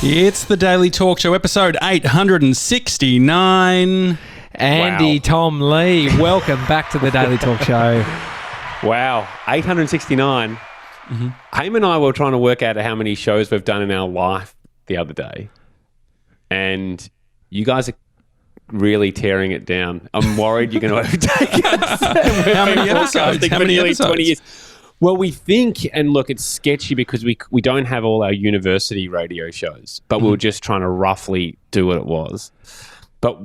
It's the Daily Talk Show, episode 869. Andy, Wow. Tom, Lee, welcome back to the Daily Talk Show. Wow, 869. Haim and I were trying to work out how many shows we've done in our life the other day. And you guys are really tearing it down. I'm worried you're going to overtake us. How many episodes? How many episodes? 20 years. Well, we think, and look, it's sketchy because we don't have all our university radio shows, but we were just trying to roughly do what it was. But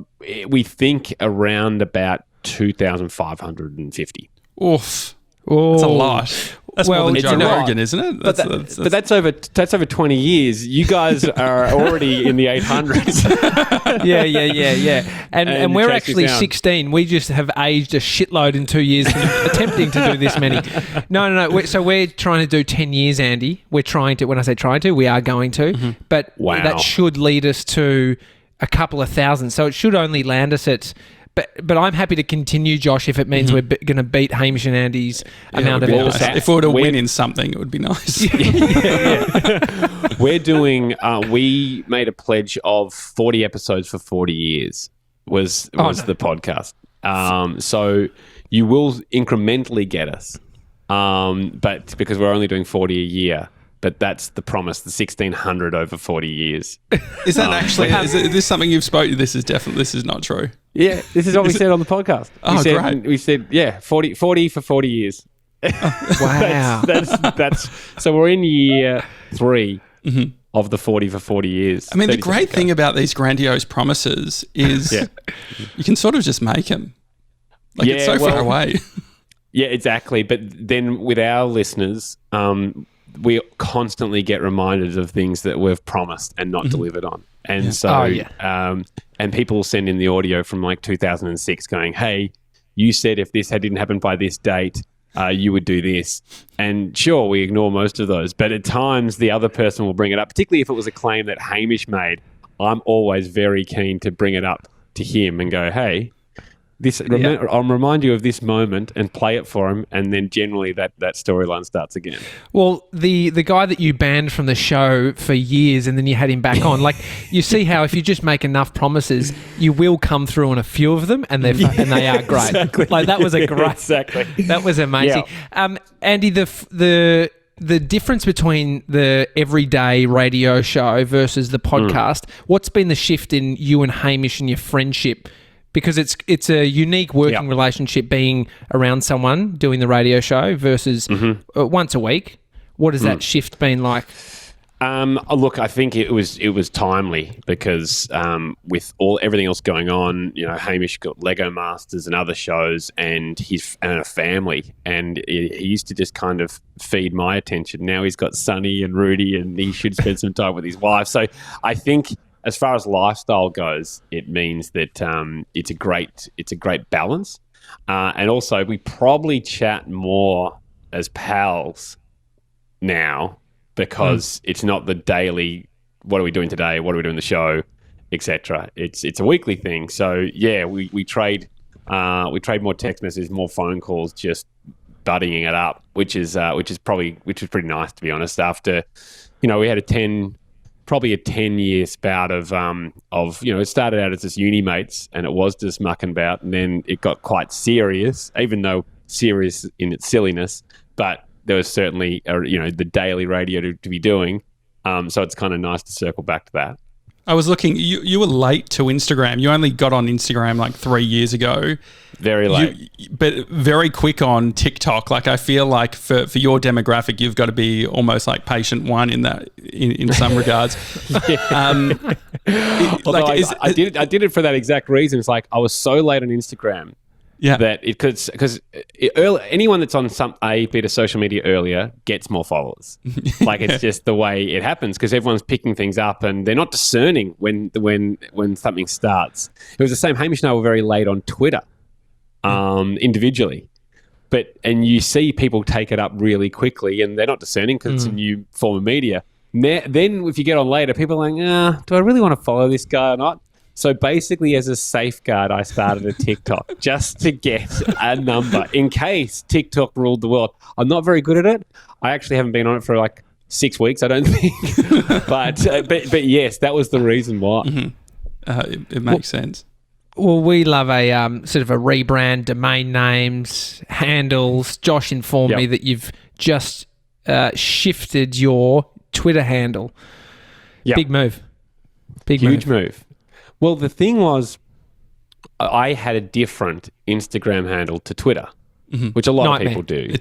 we think around about 2,550. Oof. That's a lot. That's more than it's Joe a lot. Rogan, isn't it? But that's over 20 years. You guys are already in the 800s. Yeah. And we're chasing actually down. 16. We just have aged a shitload in 2 years attempting to do this many. No. So we're trying to do 10 years, Andy. We're trying to, when I say trying to, we are going to. But Wow. that should lead us to a couple of thousand. So it should only land us at... But I'm happy to continue, Josh, if it means we're going to beat Hamish and Andy's amount of Nice. episodes. If we were to win in something, it would be nice. We're doing, we made a pledge of 40 episodes for 40 years was the podcast. So you will incrementally get us, but because we're only doing 40 a year. But that's the promise, the 1,600 over 40 years. Is that actually, is this something you've spoken? This is not true. Yeah, this is what we said on the podcast. Great. We said, 40 for 40 years. Wow. That's so we're in year 3 of the 40 for 40 years. I mean, the great thing about these grandiose promises is you can sort of just make them. Like, it's so far away. Yeah, exactly. But then with our listeners, we constantly get reminded of things that we've promised and not delivered on. And and people send in the audio from like 2006 going, hey, you said if this didn't happen by this date, you would do this. And sure, we ignore most of those. But at times, the other person will bring it up, particularly if it was a claim that Hamish made. I'm always very keen to bring it up to him and go, hey, I'll remind you of this moment and play it for him, and then generally that storyline starts again. Well, the guy that you banned from the show for years and then you had him back on, like, you see how if you just make enough promises, you will come through on a few of them, and they are great. Exactly. Like, that was a great... Exactly. That was amazing. Yeah. Andy, the difference between the everyday radio show versus the podcast, what's been the shift in you and Hamish and your friendship? Because it's a unique working relationship being around someone doing the radio show versus once a week. What has that shift been like? Look, I think it was timely because with everything else going on, you know, Hamish got Lego Masters and other shows, and and a family, and he used to just kind of feed my attention. Now he's got Sonny and Rudy, and he should spend some time with his wife. So I think, as far as lifestyle goes, it means that it's a great balance, and also we probably chat more as pals now because it's not the daily. What are we doing today? What are we doing the show, etc. It's a weekly thing. So yeah, we trade more text messages, more phone calls, just buddying it up, which is pretty nice, to be honest. After, you know, we had probably a 10-year spout of you know, it started out as just uni mates and it was just mucking about, and then it got quite serious, even though serious in its silliness, but there was certainly you know, the daily radio to be doing, so it's kind of nice to circle back to that. I was looking, you were late to Instagram. You only got on Instagram like 3 years ago. Very late. But very quick on TikTok. Like, I feel like for your demographic, you've got to be almost like patient one in that, in some regards. Although I did it for that exact reason. It's like I was so late on Instagram that it could, because anyone that's on a bit of social media earlier gets more followers. Like, it's just the way it happens because everyone's picking things up and they're not discerning when something starts. It was the same. Hamish and I were very late on Twitter, individually, and you see people take it up really quickly and they're not discerning because it's a new form of media. Then if you get on later, people are like, do I really want to follow this guy or not? So basically, as a safeguard, I started a TikTok just to get a number in case TikTok ruled the world. I'm not very good at it. I actually haven't been on it for like 6 weeks, I don't think. but yes, that was the reason why. It makes sense. Well, we love a sort of a rebrand, domain names, handles. Josh informed me that you've just shifted your Twitter handle. Yep. Big move. Huge move. Well, the thing was, I had a different Instagram handle to Twitter, which a lot of people do.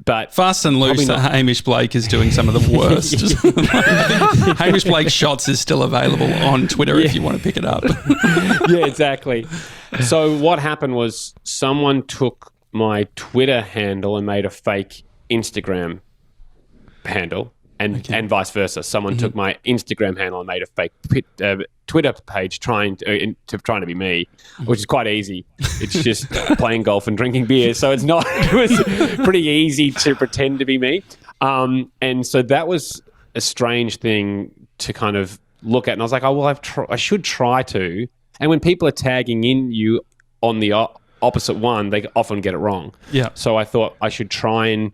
But Fast and Loose, Hamish Blake is doing some of the worst. Hamish Blake Shots is still available on Twitter if you want to pick it up. Yeah, exactly. So what happened was someone took my Twitter handle and made a fake Instagram handle, and vice versa. Someone took my Instagram handle and made a fake Twitter page trying to be me, which is quite easy. It's just playing golf and drinking beer. So it was pretty easy to pretend to be me. And so that was a strange thing to kind of look at. And I was like, oh, well, I should try to. And when people are tagging in you on the opposite one, they often get it wrong. Yeah. So I thought I should try and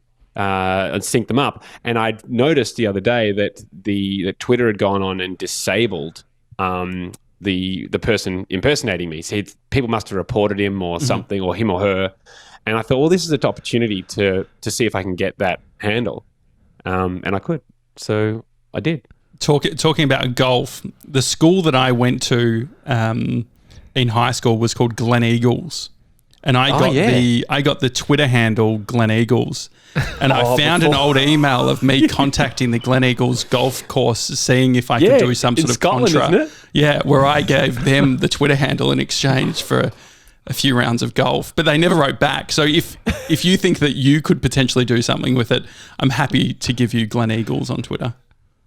sync them up. And I noticed the other day that that Twitter had gone on and disabled the person impersonating me. So people must have reported him or something, or him or her. And I thought, well, this is an opportunity to see if I can get that handle. And I could. So I did. Talking about golf, the school that I went to in high school was called Glen Eagles. And I got the Twitter handle Glen Eagles. And I found an old email of me contacting the Glen Eagles golf course, seeing if I could do some sort of Scotland, contra. isn't it? Yeah, where I gave them the Twitter handle in exchange for a few rounds of golf. But they never wrote back. So if you think that you could potentially do something with it, I'm happy to give you Glen Eagles on Twitter.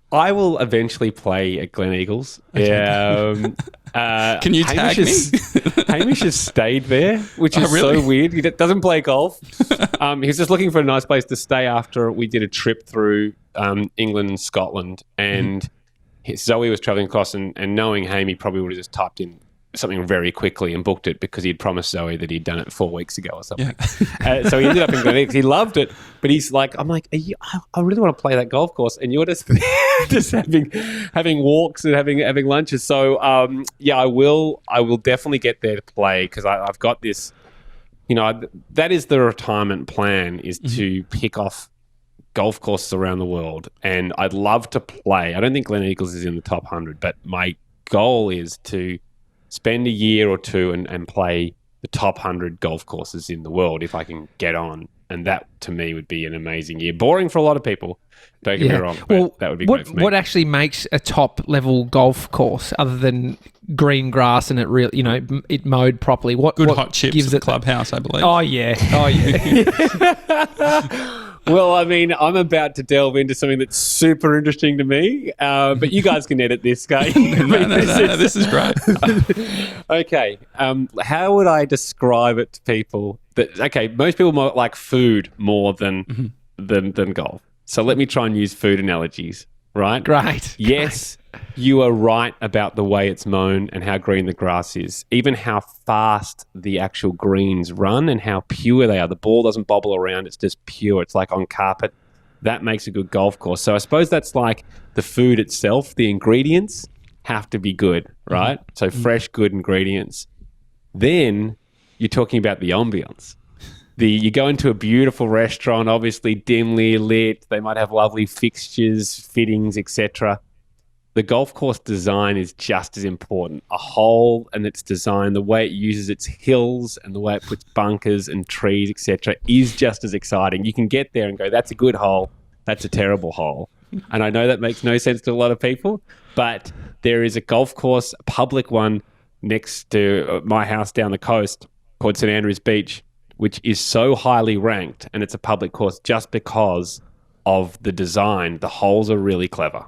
I will eventually play at Glen Eagles. Okay. Can you tag me? Hamish has stayed there, which is so weird. He doesn't play golf. He's just looking for a nice place to stay after we did a trip through England and Scotland. And Zoe was travelling across, and knowing Hamy probably would have just typed in something very quickly and booked it because he'd promised Zoe that he'd done it 4 weeks ago or something. Yeah. So he ended up in Glen Eagles. He loved it, but he's like, I'm like, I really want to play that golf course, and you're just just having walks and having lunches. So I will definitely get there to play because I've got this. That is the retirement plan, is to pick off golf courses around the world, and I'd love to play. I don't think Glen Eagles is in the top 100, but my goal is to spend a year or two and play the top 100 golf courses in the world if I can get on. And that, to me, would be an amazing year. Boring for a lot of people, don't get me wrong, but that would be great for me. What actually makes a top-level golf course, other than green grass and it mowed properly? What hot chips gives at the it clubhouse, I believe. Oh, yeah. Well, I mean, I'm about to delve into something that's super interesting to me, but you guys can edit this, guy. No, this is great. Okay, how would I describe it to people? Most people might like food more than golf. So let me try and use food analogies, right? Great. Yes, you are right about the way it's mown and how green the grass is, even how fast the actual greens run and how pure they are. The ball doesn't bobble around. It's just pure. It's like on carpet. That makes a good golf course. So I suppose that's like the food itself. The ingredients have to be good, right? So fresh, good ingredients. Then you're talking about the ambience. You go into a beautiful restaurant, obviously dimly lit. They might have lovely fixtures, fittings, etc. The golf course design is just as important. A hole and its design, the way it uses its hills and the way it puts bunkers and trees, etc., is just as exciting. You can get there and go, that's a good hole, that's a terrible hole. And I know that makes no sense to a lot of people, but there is a golf course, a public one, next to my house down the coast called St Andrews Beach, which is so highly ranked, and it's a public course just because of the design. The holes are really clever.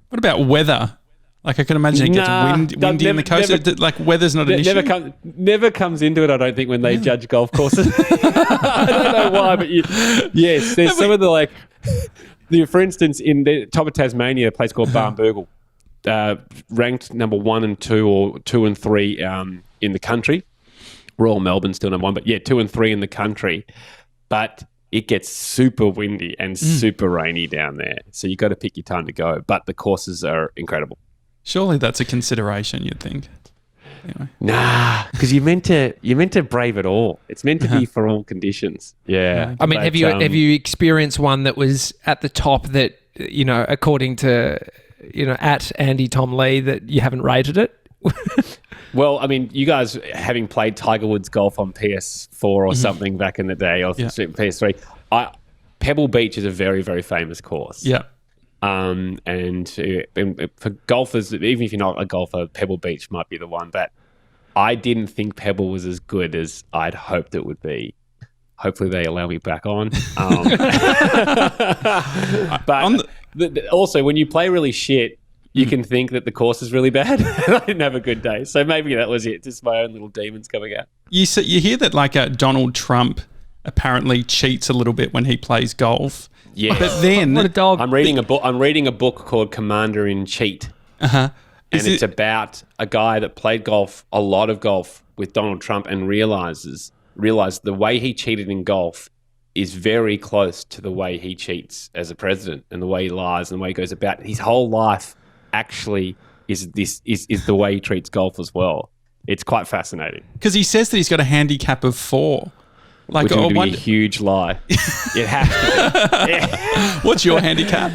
What about weather? Like, I can imagine it gets windy on the coast. Weather's not an issue? Never comes into it, I don't think, when they judge golf courses. I don't know why, but yes, there's some of the, for instance, in the top of Tasmania, a place called Barnbougle, ranked number 1 and 2 or 2 and 3 in the country. Royal Melbourne's still number 1, but 2 and 3 in the country. But it gets super windy and super rainy down there. So you got to pick your time to go. But the courses are incredible. Surely that's a consideration, you'd think. Anyway. Nah, because you're meant to brave it all. It's meant to be for all conditions. Yeah. I mean, have you experienced one that was at the top that, according to, at Andy Tom Lee, that you haven't rated it? Well, I mean, you guys having played Tiger Woods golf on PS4 or something back in the day, or PS3, Pebble Beach is a very, very famous course. Yeah. And for golfers, even if you're not a golfer, Pebble Beach might be the one. But I didn't think Pebble was as good as I'd hoped it would be. Hopefully they allow me back on. But also, when you play really shit, you can think that the course is really bad. I didn't have a good day. So maybe that was it. Just my own little demons coming out. You hear that Donald Trump apparently cheats a little bit when he plays golf. Yeah. But then what a dog. I'm reading a book called Commander in Cheat. Uh-huh. And it's about a guy that played a lot of golf with Donald Trump and realized the way he cheated in golf is very close to the way he cheats as a president, and the way he lies and the way he goes about his whole life actually is the way he treats golf as well. It's quite fascinating. Because he says that he's got a handicap of 4. Which would be a huge lie. It has to be. Yeah. What's your handicap?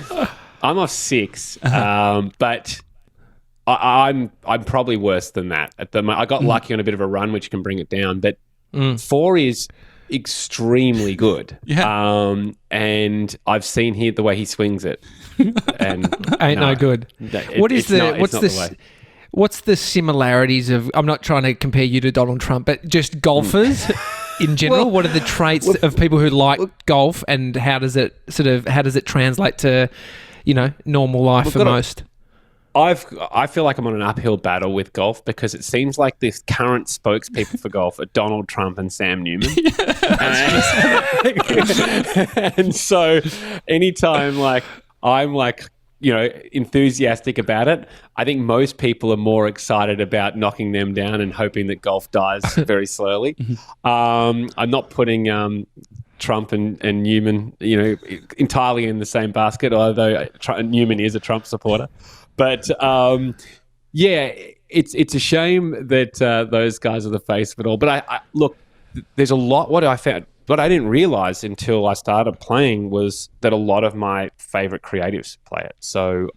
I'm off 6, but I'm probably worse than that. I got lucky on a bit of a run, which can bring it down, but 4 is extremely good. Yeah. And I've seen the way he swings it, and no good. What's the similarities of? I'm not trying to compare you to Donald Trump, but just golfers. In general, what are the traits of people who like golf, and how does it translate to, normal life for most? I feel like I'm on an uphill battle with golf because it seems like the current spokespeople for golf are Donald Trump and Sam Newman. And so anytime I'm enthusiastic about it, I think most people are more excited about knocking them down and hoping that golf dies very slowly. I'm not putting Trump and Newman, entirely in the same basket, although Newman is a Trump supporter. But it's a shame that those guys are the face of it all. But I look, there's a lot. What I found, what I didn't realize until I started playing was that a lot of my favorite creatives play it. So,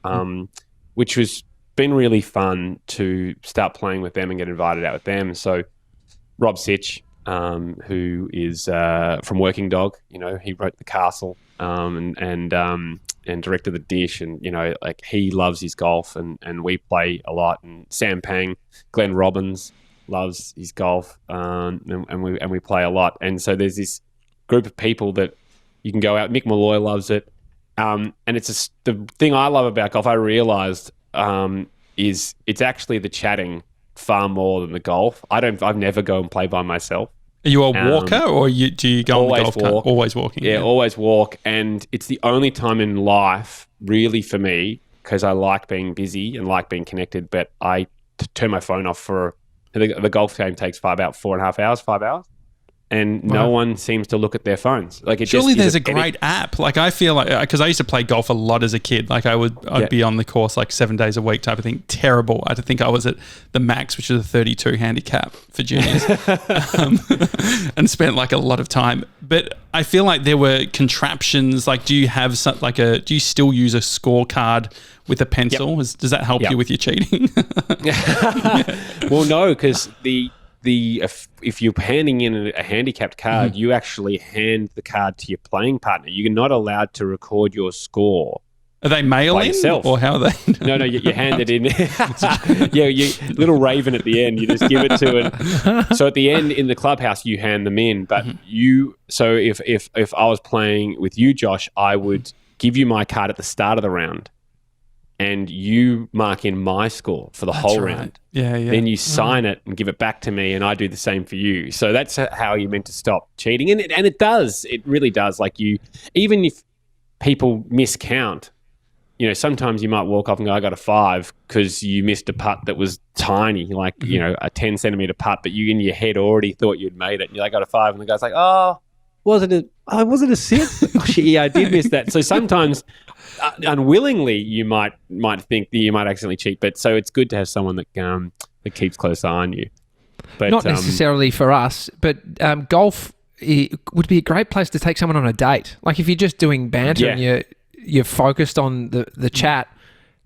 which has been really fun to start playing with them and get invited out with them. So, Rob Sitch, who is from Working Dog, he wrote The Castle and directed The Dish, and he loves his golf, and we play a lot. And Sam Pang, Glenn Robbins loves his golf, and we play a lot. And so there's this group of people that you can go out. Mick Malloy loves it, and it's the thing I love about golf. I realised is it's actually the chatting far more than the golf. I've never go and play by myself. Are you a walker, or do you go on the golf cart? Always walking. Yeah, always walk, and it's the only time in life, really, for me, because I like being busy and like being connected. But I turn my phone off for. The golf game takes about 4.5 hours, 5 hours, and no one seems to look at their phones. Surely there's a great app. I feel like, because I used to play golf a lot as a kid. I'd be on the course 7 days a week type of thing. Terrible. I think I was at the max, which is a 32 handicap for juniors, and spent a lot of time. But I feel like there were contraptions. Do you have do you still use a scorecard with a pencil? Yep. Does that help you with your cheating? Well, no, because if you're handing in a handicapped card, you actually hand the card to your playing partner. You're not allowed to record your score. Are they mail-in or how are they? No, you hand it in. You little raven at the end. You just give it to it. So at the end in the clubhouse, you hand them in. But so if I was playing with you, Josh, I would give you my card at the start of the round, and you mark in my score for the whole round. Yeah. Then you sign it and give it back to me, and I do the same for you. So that's how you're meant to stop cheating, and it does. It really does. Even if people miscount, sometimes you might walk off and go, I got a 5 because you missed a putt that was tiny, a 10 centimeter putt, but you in your head already thought you'd made it. And you're like, I got a 5. And the guy's like, oh, Was it a sit? Oh, shit, yeah, I did miss that. So sometimes unwillingly you might think that you might accidentally cheat, but so it's good to have someone that keeps close eye on you. But not necessarily for us, but golf would be a great place to take someone on a date. Like if you're just doing banter and you're focused on the chat,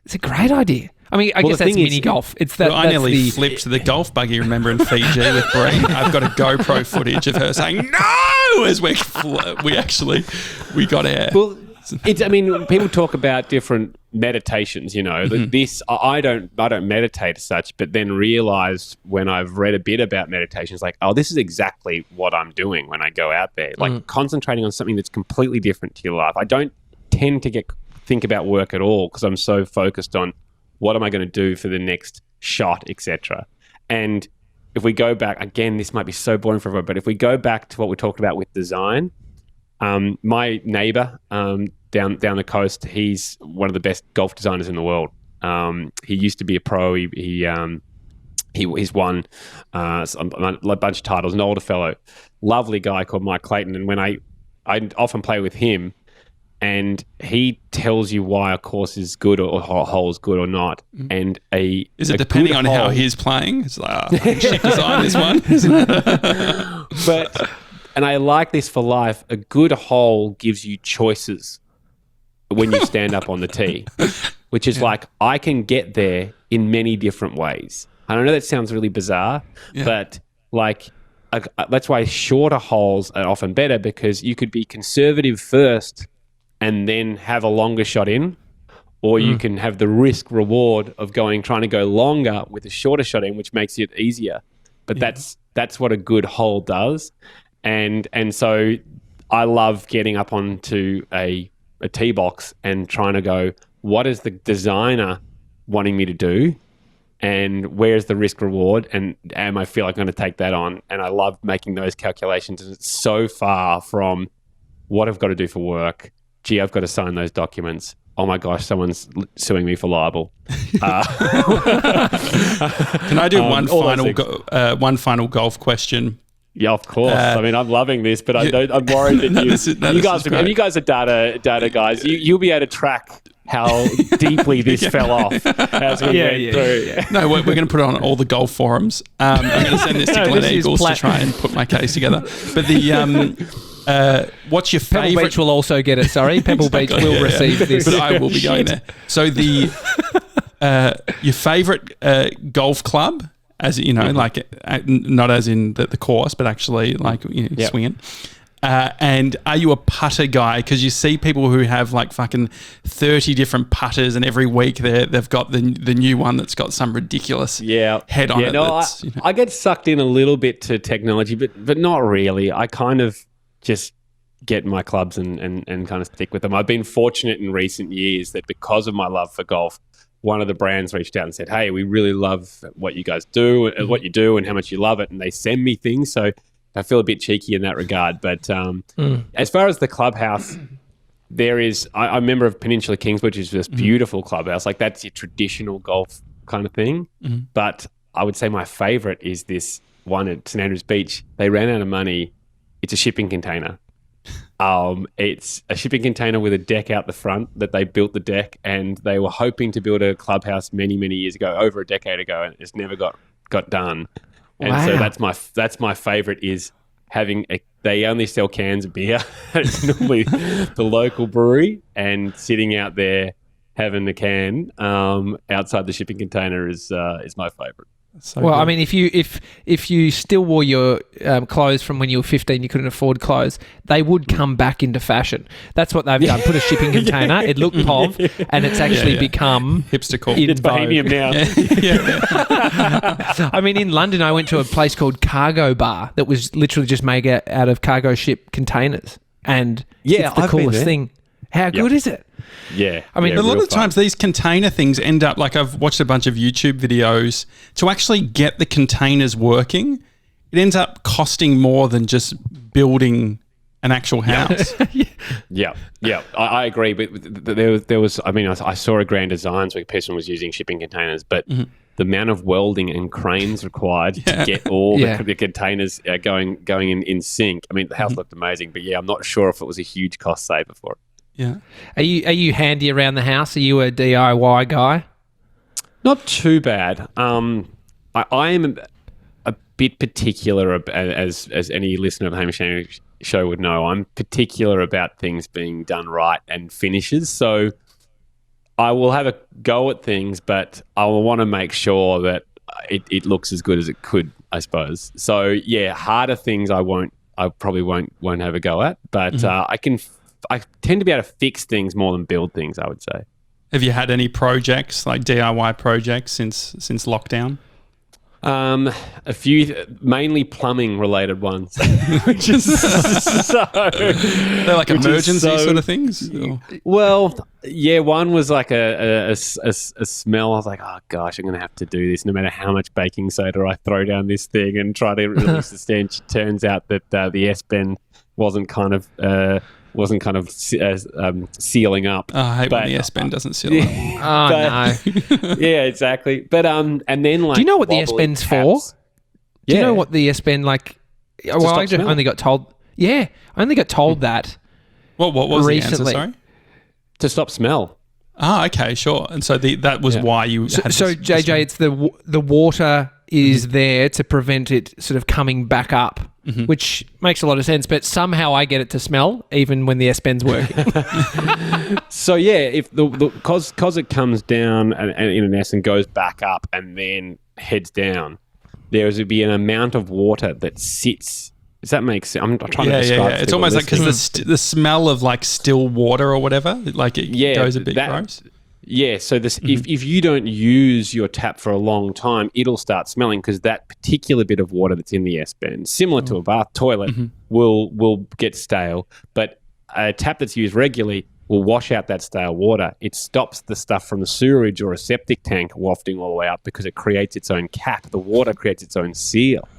it's a great idea. I mean, I guess that's mini golf. It's that. I nearly flipped the golf buggy. Remember in Fiji with Bree? I've got a GoPro footage of her saying no as we got out. Well, I mean, people talk about different meditations. You know, this I don't meditate as such, but then realized when I've read a bit about meditations, like, oh, this is exactly what I'm doing when I go out there. Like concentrating on something that's completely different to your life. I don't tend to think about work at all because I'm so focused on what am I going to do for the next shot, etc. And if we go back, again, this might be so boring for everyone, but if we go back to what we talked about with design, my neighbor down the coast, he's one of the best golf designers in the world. He used to be a pro. He's won a bunch of titles, an older fellow. Lovely guy called Mike Clayton. And when I often play with him, and he tells you why a course is good or a hole is good or not. And is it depending on how he's playing? It's like, shit design this one. But and I like this for life. A good hole gives you choices when you stand up on the tee, which is like I can get there in many different ways. I know that sounds really bizarre, but like that's why shorter holes are often better because you could be conservative first and then have a longer shot in, or you can have the risk reward of trying to go longer with a shorter shot in, which makes it easier. But that's what a good hole does. And so I love getting up onto a tee box and trying to go, what is the designer wanting me to do? And where's the risk reward? And am I feel like I'm going to take that on? And I love making those calculations. And it's so far from what I've got to do for work. Gee, I've got to sign those documents. Oh my gosh, someone's suing me for libel. Can I do one final golf question? Yeah, of course. I mean, I'm loving this, but I'm worried that you guys are data guys. You'll be able to track how deeply this fell off as we went through. No, we're going to put it on all the golf forums. I'm going to send this to Glen Eagles to try and put my case together. But what's your favourite? Pebble Beach will also get it. Sorry, Pebble Beach will receive this. But I will be going there. So your favourite golf club, as you know, like not as in the course, but actually like swinging. And are you a putter guy? Because you see people who have like fucking 30 different putters, and every week they've got the new one that's got some ridiculous head on it. No, I get sucked in a little bit to technology, but not really. I kind of just get my clubs and kind of stick with them. I've been fortunate in recent years that because of my love for golf, one of the brands reached out and said, hey, we really love what you guys do, what you do and how much you love it. And they send me things. So I feel a bit cheeky in that regard. But as far as the clubhouse, there is, I'm a member of Peninsula Kings, which is this beautiful clubhouse. Like that's your traditional golf kind of thing. But I would say my favorite is this one at St Andrews Beach. They ran out of money. It's a shipping container. It's a shipping container with a deck out the front that they built the deck, and they were hoping to build a clubhouse many, many years ago, over a decade ago, and it's never got done. And so that's my favorite is having they only sell cans of beer. It's normally the local brewery, and sitting out there having the can outside the shipping container is my favorite. So well, good. I mean, if you still wore your clothes from when you were 15, you couldn't afford clothes, they would come back into fashion. That's what they've done. Put a shipping container. It looked pov, and it's actually become hipster cool. It's bohemian now. I mean, in London, I went to a place called Cargo Bar that was literally just made out of cargo ship containers, and it's the coolest thing. How good is it? Yeah. I mean, a lot of times these container things end up, like I've watched a bunch of YouTube videos, to actually get the containers working, it ends up costing more than just building an actual house. Yeah. I agree. But there was, I mean, I saw a Grand Designs where a person was using shipping containers, but the amount of welding and cranes required to get all the containers going in sync. I mean, the house looked amazing, but I'm not sure if it was a huge cost saver for it. Yeah. Are you handy around the house? Are you a DIY guy? Not too bad. I am a bit particular, as any listener of the Hamish and Andy show would know. I'm particular about things being done right and finishes. So I will have a go at things, but I will want to make sure that it looks as good as it could, I suppose. So harder things I probably won't have a go at, but I tend to be able to fix things more than build things, I would say. Have you had any projects, like DIY projects, since lockdown? A few, mainly plumbing related ones, which is they're like emergency sort of things. Well, one was like a smell. I was like, oh gosh, I'm going to have to do this no matter how much baking soda I throw down this thing and try to release the stench. It turns out that the S-bend wasn't kind of sealing up. Oh, I hate when the S-bend doesn't seal up. No. Yeah, exactly. But and then like, do you know what the S-bend's for? Do you know what the S-bend like? Well, I only got told. Yeah, I only got told that. What was recently. The answer? Sorry, to stop smell. Ah, okay, sure. And so that was why you. Had so JJ, it's the water is there to prevent it sort of coming back up, which makes a lot of sense. But somehow I get it to smell even when the S-bend's working. So if because it comes down and in an S and goes back up and then heads down, there would be an amount of water that sits. Does that make sense? I'm trying to describe it. It's almost like because the smell of like still water or whatever, like it goes a bit gross. Yeah, so if you don't use your tap for a long time, it'll start smelling because that particular bit of water that's in the S-bend, similar to a bath toilet, will get stale. But a tap that's used regularly will wash out that stale water. It stops the stuff from the sewerage or a septic tank wafting all the way up because it creates its own cap. The water creates its own seal.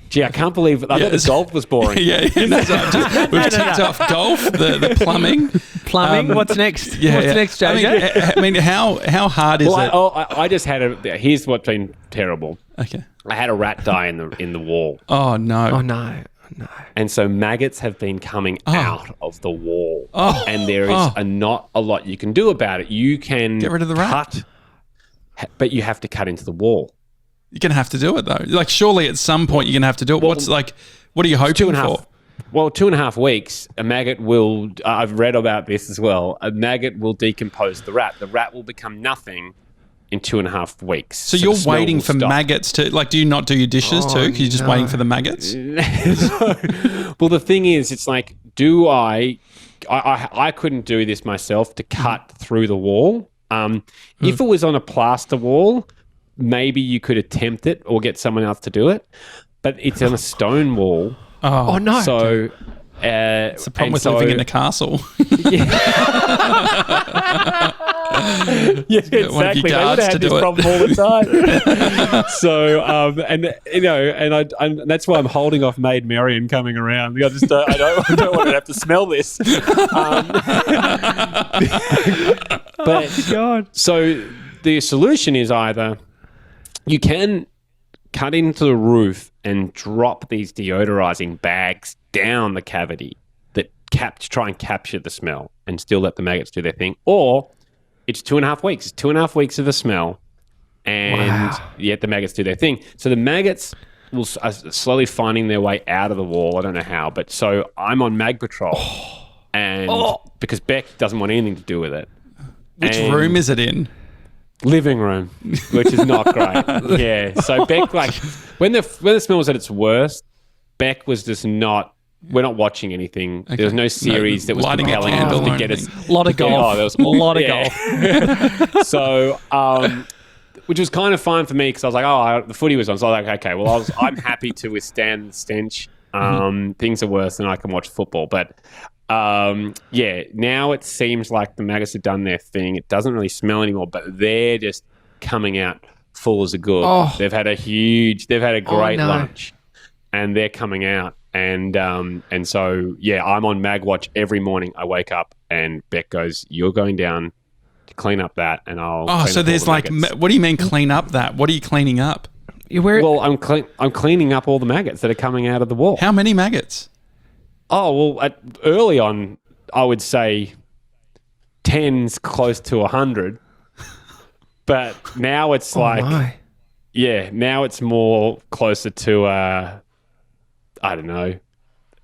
Gee, I can't believe I thought the golf was boring. We've ticked off golf, the plumbing. Plumbing. What's next? What's next, JJ? I mean, how hard is it? I just had here's what's been terrible. Okay. I had a rat die in the wall. Oh no. Oh no. No. And so maggots have been coming out of the wall. And there is not a lot you can do about it. You can get rid of the rat, but you have to cut into the wall. You're going to have to do it though. Like surely at some point you're going to have to do it. What are you hoping for? Well, 2.5 weeks, a maggot will, I've read about this as well, a maggot will decompose the rat. The rat will become nothing in 2.5 weeks. So you're waiting for maggots to, like, do you not do your dishes too? Because you're just waiting for the maggots? Well, the thing is, it's like, I couldn't do this myself to cut through the wall. If it was on a plaster wall, maybe you could attempt it or get someone else to do it, but it's on a stone wall. Oh no! So it's a problem with living in a castle. Yeah, exactly. They would have had this problem all the time. So, and that's why I'm holding off Maid Marian coming around. I just I don't want to have to smell this. But God. So the solution is either you can cut into the roof and drop these deodorizing bags down the cavity that try and capture the smell and still let the maggots do their thing, or it's 2.5 weeks. It's 2.5 weeks of the smell, and yet the maggots do their thing. So the maggots are slowly finding their way out of the wall. I don't know how, but so I'm on mag patrol, and because Beck doesn't want anything to do with it. Which room is it in? Living room, which is not great. Yeah. So Beck, like, when the smell was at its worst, Beck was just not. We're not watching anything. Okay. There was no series that was compelling enough to get us. A lot of golf. There was a lot of golf. So, which was kind of fine for me because I was like, the footy was on. So I was like, okay, well, I'm happy to withstand the stench. Things are worse than I can watch football. But now it seems like the maggots have done their thing. It doesn't really smell anymore, but they're just coming out full as a good. They've had a great lunch, and they're coming out. And so I'm on mag watch every morning. I wake up and Beck goes, "You're going down to clean up that, and I'll. Oh, so there's like, what do you mean clean up that? What are you cleaning up? Well, I'm cleaning up all the maggots that are coming out of the wall. How many maggots? Oh, well, early on, I would say 10's close to 100. But now it's now it's more closer to, I don't know,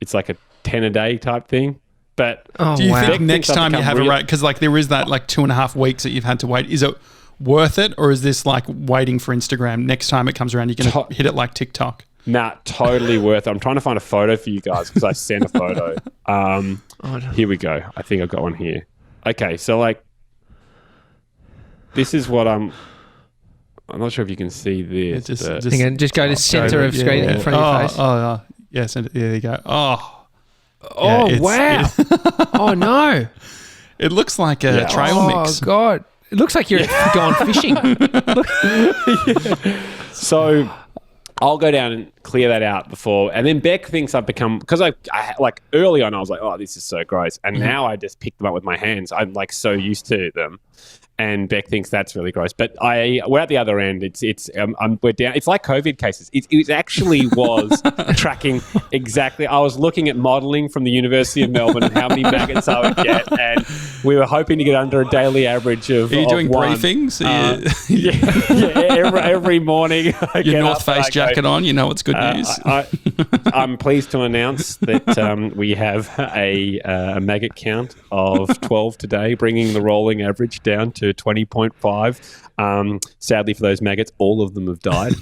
it's like a 10 a day type thing. But do you think next time you have a rate, because like there is that like 2.5 weeks that you've had to wait, is it worth it, or is this like waiting for Instagram? Next time it comes around, you're going to hit it like TikTok? Nah, totally worth it. I'm trying to find a photo for you guys because I sent a photo. Here we go. I think I've got one here. Okay, so like, this is what I'm not sure if you can see this. Just go to center of screen in front of your face. Yes, and there you go. Oh, wow. Oh, no. It looks like a trail mix. Oh, God. It looks like you're gone fishing. So I'll go down and clear that out before. And then Beck thinks I've become, because I like early on, I was like, oh, this is so gross. And now I just pick them up with my hands. I'm like so used to them. And Beck thinks that's really gross. But we're at the other end. We're down. It's like COVID cases. It actually was tracking exactly. I was looking at modelling from the University of Melbourne and how many maggots I would get, and we were hoping to get under a daily average of. Are you doing one. Briefings? Every morning. Your North Face jacket on. You know it's good news. I'm pleased to announce that we have a maggot count of 12 today, bringing the rolling average down to 20.5. Sadly for those maggots, all of them have died.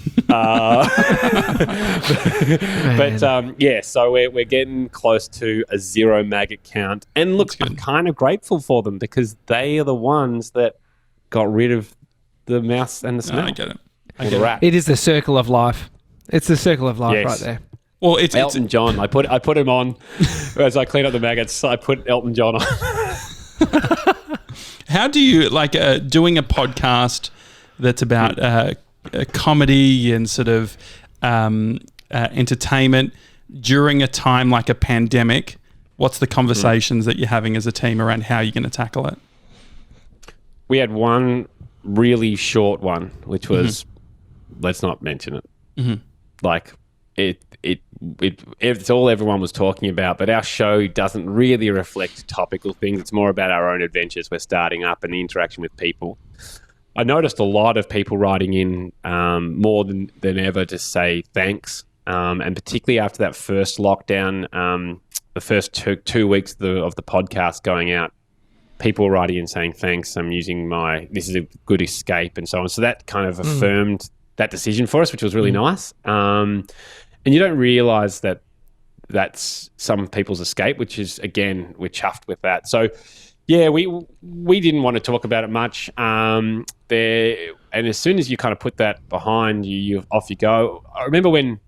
So we're getting close to a 0 maggot count. And look, I'm kind of grateful for them because they are the ones that got rid of the mouse and the smell. I get it. It is the circle of life. It's the circle of life right there. Well, it's Elton John. I put him on as I clean up the maggots. I put Elton John on. How do you like doing a podcast that's about comedy and sort of entertainment during a time like a pandemic? What's the conversations that you're having as a team around how you're going to tackle it? We had one really short one, which was let's not mention it. Like it's all everyone was talking about, but our show doesn't really reflect topical things. It's more about our own adventures we're starting up and the interaction with people. I noticed a lot of people writing in more than ever to say thanks, and particularly after that first lockdown, the first two weeks of the podcast going out, people were writing in saying thanks. I'm using this is a good escape and so on. So that kind of affirmed that decision for us, which was really nice. And you don't realise that that's some people's escape, which is, again, we're chuffed with that. So, yeah, we didn't want to talk about it much. And as soon as you kind of put that behind you, off you go. I remember when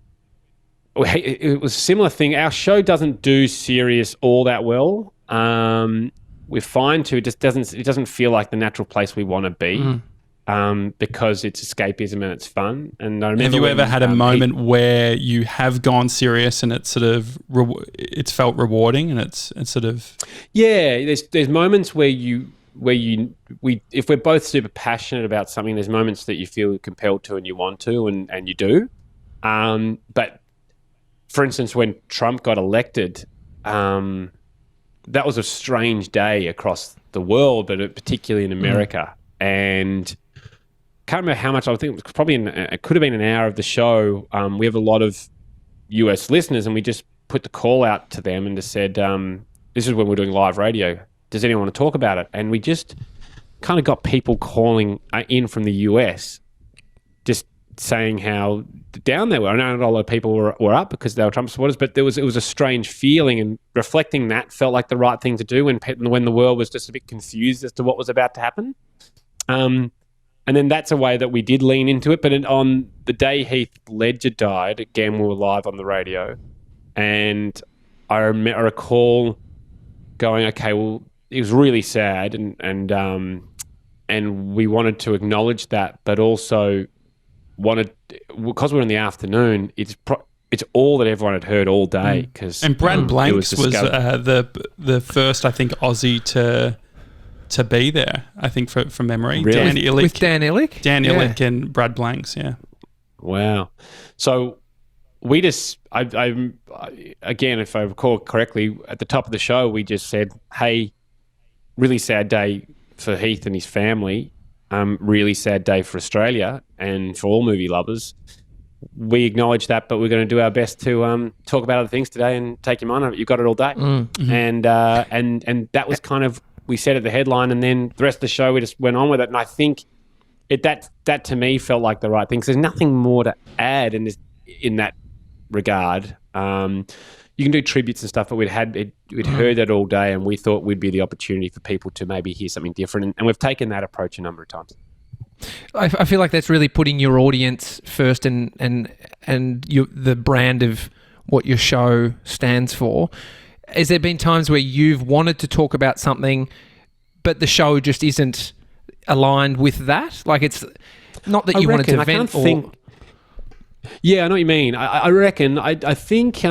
it was a similar thing. Our show doesn't do serious all that well. We're fine to. It doesn't feel like the natural place we want to be. Because it's escapism and it's fun. And I remember, have you ever had a moment where you have gone serious and it's sort of it's felt rewarding and it's sort of there's moments where if we're both super passionate about something, there's moments that you feel compelled to and you want to and you do. But for instance, when Trump got elected, that was a strange day across the world, but particularly in America. And can't remember how much. I think it was probably it could have been an hour of the show. We have a lot of US listeners, and we just put the call out to them and just said, "This is when we're doing live radio. Does anyone want to talk about it?" And we just kind of got people calling in from the US, just saying how down they were. I know not a lot of people were up because they were Trump supporters, but it was a strange feeling, and reflecting that felt like the right thing to do when the world was just a bit confused as to what was about to happen. And then that's a way that we did lean into it. But on the day Heath Ledger died, again, we were live on the radio. And I recall going, okay, well, it was really sad. And we wanted to acknowledge that, but also because we're in the afternoon, it's all that everyone had heard all day. And Brad Blanks was the first, I think, Aussie to to be there. I think from memory, Really? Dan Ilick, with Dan Ilick, Ilick and Brad Blanks. Yeah. Wow. So we just, again, if I recall correctly, at the top of the show, we just said, "Hey, really sad day for Heath and his family. Really sad day for Australia and for all movie lovers." We acknowledge that, but we're going to do our best to talk about other things today and take your mind on it. You've got it all day, and that was kind of, we said at the headline, and then the rest of the show we just went on with it. And I think that to me felt like the right thing. So there's nothing more to add in that regard. You can do tributes and stuff, but we'd heard that all day, and we thought we'd be the opportunity for people to maybe hear something different, and we've taken that approach a number of times. I feel like that's really putting your audience first, and the brand of what your show stands for. Has there been times where you've wanted to talk about something, but the show just isn't aligned with that? Like, it's not that you wanted to vent or... Yeah, I know what you mean. I reckon. I think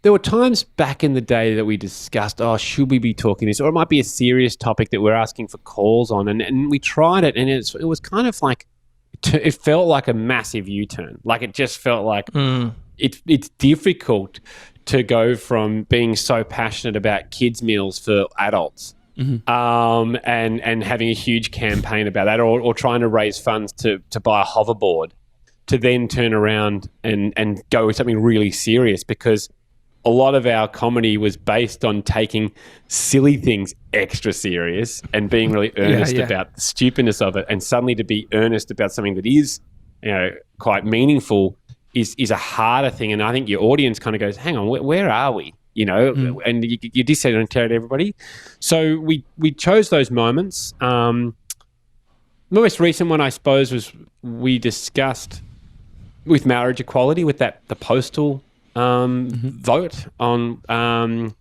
there were times back in the day that we discussed, should we be talking this? Or it might be a serious topic that we're asking for calls on. And we tried it, and it was kind of like, it felt like a massive U-turn. Like, it just felt like it's difficult to go from being so passionate about kids' meals for adults and having a huge campaign about that, or trying to raise funds to buy a hoverboard, to then turn around and go with something really serious, because a lot of our comedy was based on taking silly things extra serious and being really earnest about the stupidness of it. And suddenly to be earnest about something that is, quite meaningful is a harder thing. And I think your audience kind of goes, hang on, where are we? And you disorientate everybody. So we chose those moments. The most recent one, I suppose, was we discussed with marriage equality, with the postal vote on.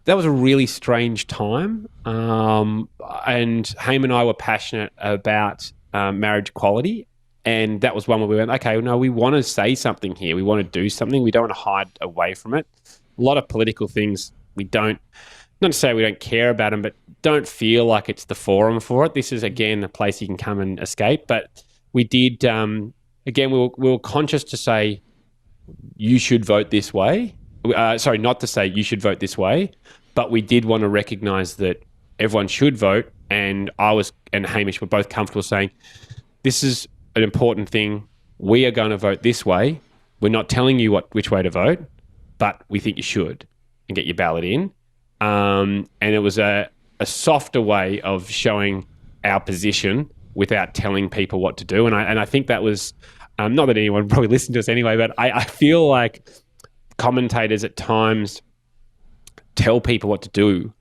That was a really strange time, and Haim and I were passionate about marriage equality, and that was one where we went, okay, no, we want to say something here. We want to do something. We don't want to hide away from it. A lot of political things we don't, not to say we don't care about them, but don't feel like it's the forum for it. This is, again, a place you can come and escape. But we did, again, we were conscious to say, you should vote this way. Sorry, not to say you should vote this way, but we did want to recognise that everyone should vote. And I and Hamish were both comfortable saying, this is an important thing. We are going to vote this way. We're not telling you which way to vote, but we think you should, and get your ballot in. And it was a softer way of showing our position without telling people what to do. And I think that was, not that anyone probably listened to us anyway, but I feel like commentators at times tell people what to do,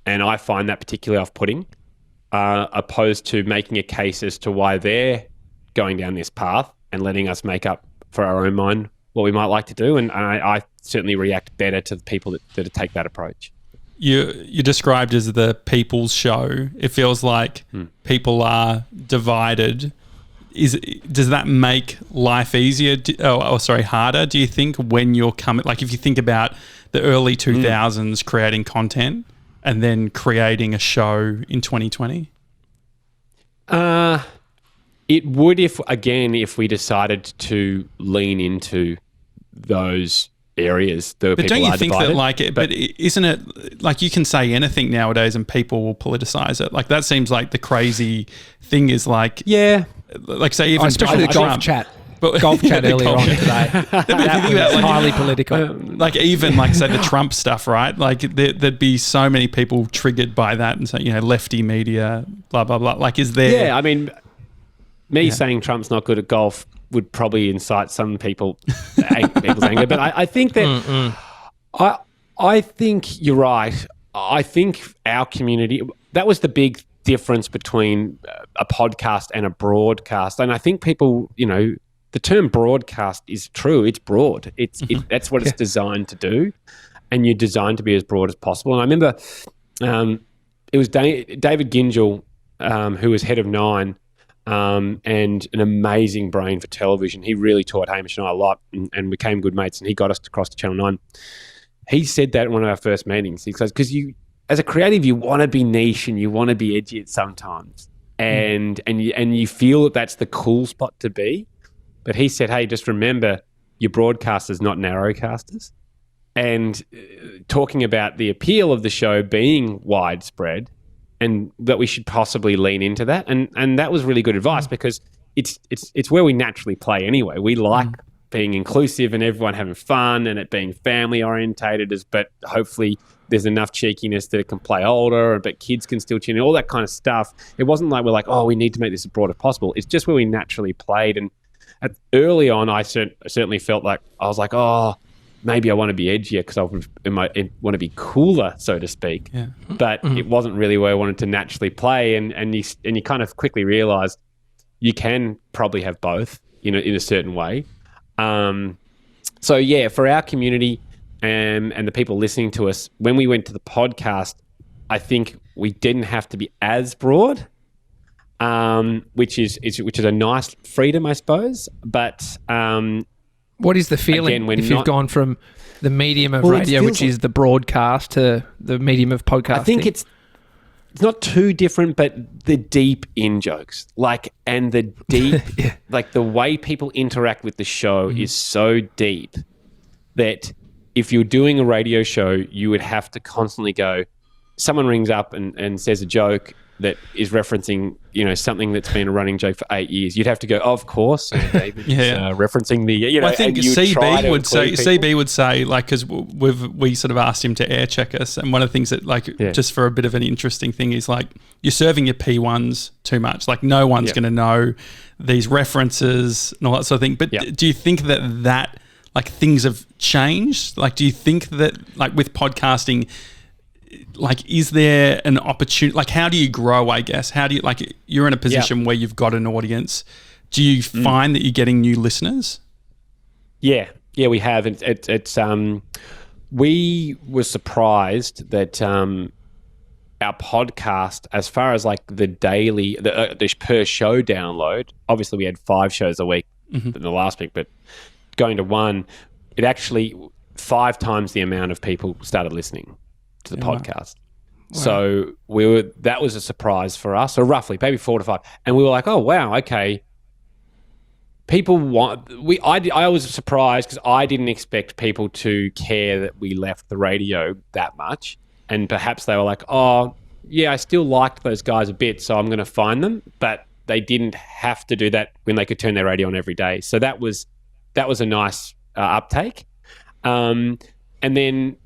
and I find that particularly off-putting, opposed to making a case as to why they're going down this path and letting us make up for our own mind what we might like to do. And I certainly react better to the people that take that approach. You're described as the people's show. It feels like people are divided. Does that make life easier? Harder? Do you think, when you're coming, like if you think about the early 2000s creating content and then creating a show in 2020? It would if we decided to lean into those areas. But don't you think divided, but isn't it like you can say anything nowadays and people will politicize it? Like, that seems like the crazy thing is like, like say even especially the golf chat. Golf chat earlier on today. That was highly political. Like even like say the Trump stuff, right? Like there'd be so many people triggered by that, and so lefty media, blah blah blah. Like, is there? Yeah, I mean, saying Trump's not good at golf would probably incite some people's anger, but I think that I think you're right. I think our community, that was the big difference between a podcast and a broadcast, and I think people, the term broadcast is true. It's broad. That's what it's designed to do, and you're designed to be as broad as possible. And I remember it was David Gingell, who was head of Nine, and an amazing brain for television. He really taught Hamish and I a lot, and became good mates, and he got us across to Channel 9. He said that in one of our first meetings. He says, because as a creative, you want to be niche and you want to be edgy at sometimes. And you feel that that's the cool spot to be. But he said, hey, just remember, you're broadcasters, not narrowcasters. And talking about the appeal of the show being widespread and that we should possibly lean into that. And that was really good advice because it's where we naturally play anyway. We like being inclusive and everyone having fun and it being family orientated, but hopefully there's enough cheekiness that it can play older, but kids can still tune in, all that kind of stuff. It wasn't like we're like, oh, we need to make this as broad as possible. It's just where we naturally played. And early on, I certainly felt like I was like, oh, maybe I want to be edgier because I want to be cooler, so to speak. Yeah. But it wasn't really where I wanted to naturally play. And you kind of quickly realize you can probably have both, in a certain way. So yeah, for our community and the people listening to us, when we went to the podcast, I think we didn't have to be as broad, which is a nice freedom, I suppose. But what is the feeling again, if you've gone from the medium of radio, which is the broadcast, to the medium of podcasting? I think it's not too different, but the deep in jokes, and the deep, the way people interact with the show is so deep that if you're doing a radio show, you would have to constantly go, someone rings up and says a joke that is referencing, something that's been a running joke for 8 years. You'd have to go, oh, of course, David referencing the, I think CB would say, because we sort of asked him to air check us, and one of the things that, just for a bit of an interesting thing is, you're serving your P1s too much. No one's going to know these references and all that sort of thing. But do you think that things have changed? Do you think that, with podcasting, is there an opportunity? How do you grow, I guess? How do you, you're in a position where you've got an audience. Do you find that you're getting new listeners? Yeah, we have. It's we were surprised that our podcast, as far as the daily, the per show download, obviously we had 5 shows a week in the last week, but going to 1, it actually 5 times the amount of people started listening to the podcast. Wow. So that was a surprise for us, or roughly maybe 4 to 5. And we were like, oh wow, okay. People I was surprised because I didn't expect people to care that we left the radio that much. And perhaps they were like, oh yeah, I still liked those guys a bit, so I'm going to find them. But they didn't have to do that when they could turn their radio on every day. So that was a nice uptake. And then,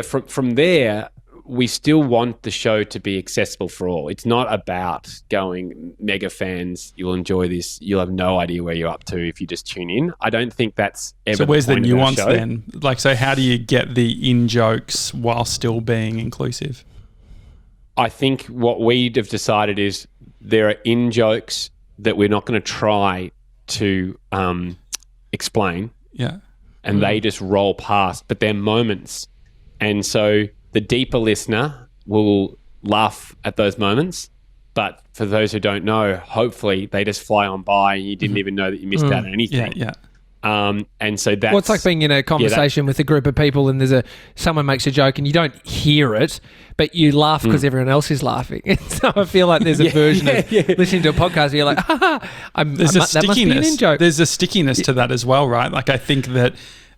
from there, we still want the show to be accessible for all. It's not about going mega fans, you'll enjoy this, you'll have no idea where you're up to if you just tune in. I don't think that's ever So where's the nuance show. Then? So how do you get the in-jokes while still being inclusive? I think what we'd have decided is there are in-jokes that we're not going to try to explain. Yeah. And they just roll past, but they're moments. And so the deeper listener will laugh at those moments. But for those who don't know, hopefully they just fly on by and you didn't even know that you missed out on anything. Yeah. And so that's... Well, it's like being in a conversation with a group of people and someone makes a joke and you don't hear it, but you laugh because everyone else is laughing. And so I feel like there's a version of listening to a podcast where you're like, that must be an in-joke. There's a stickiness to that as well, right? I think that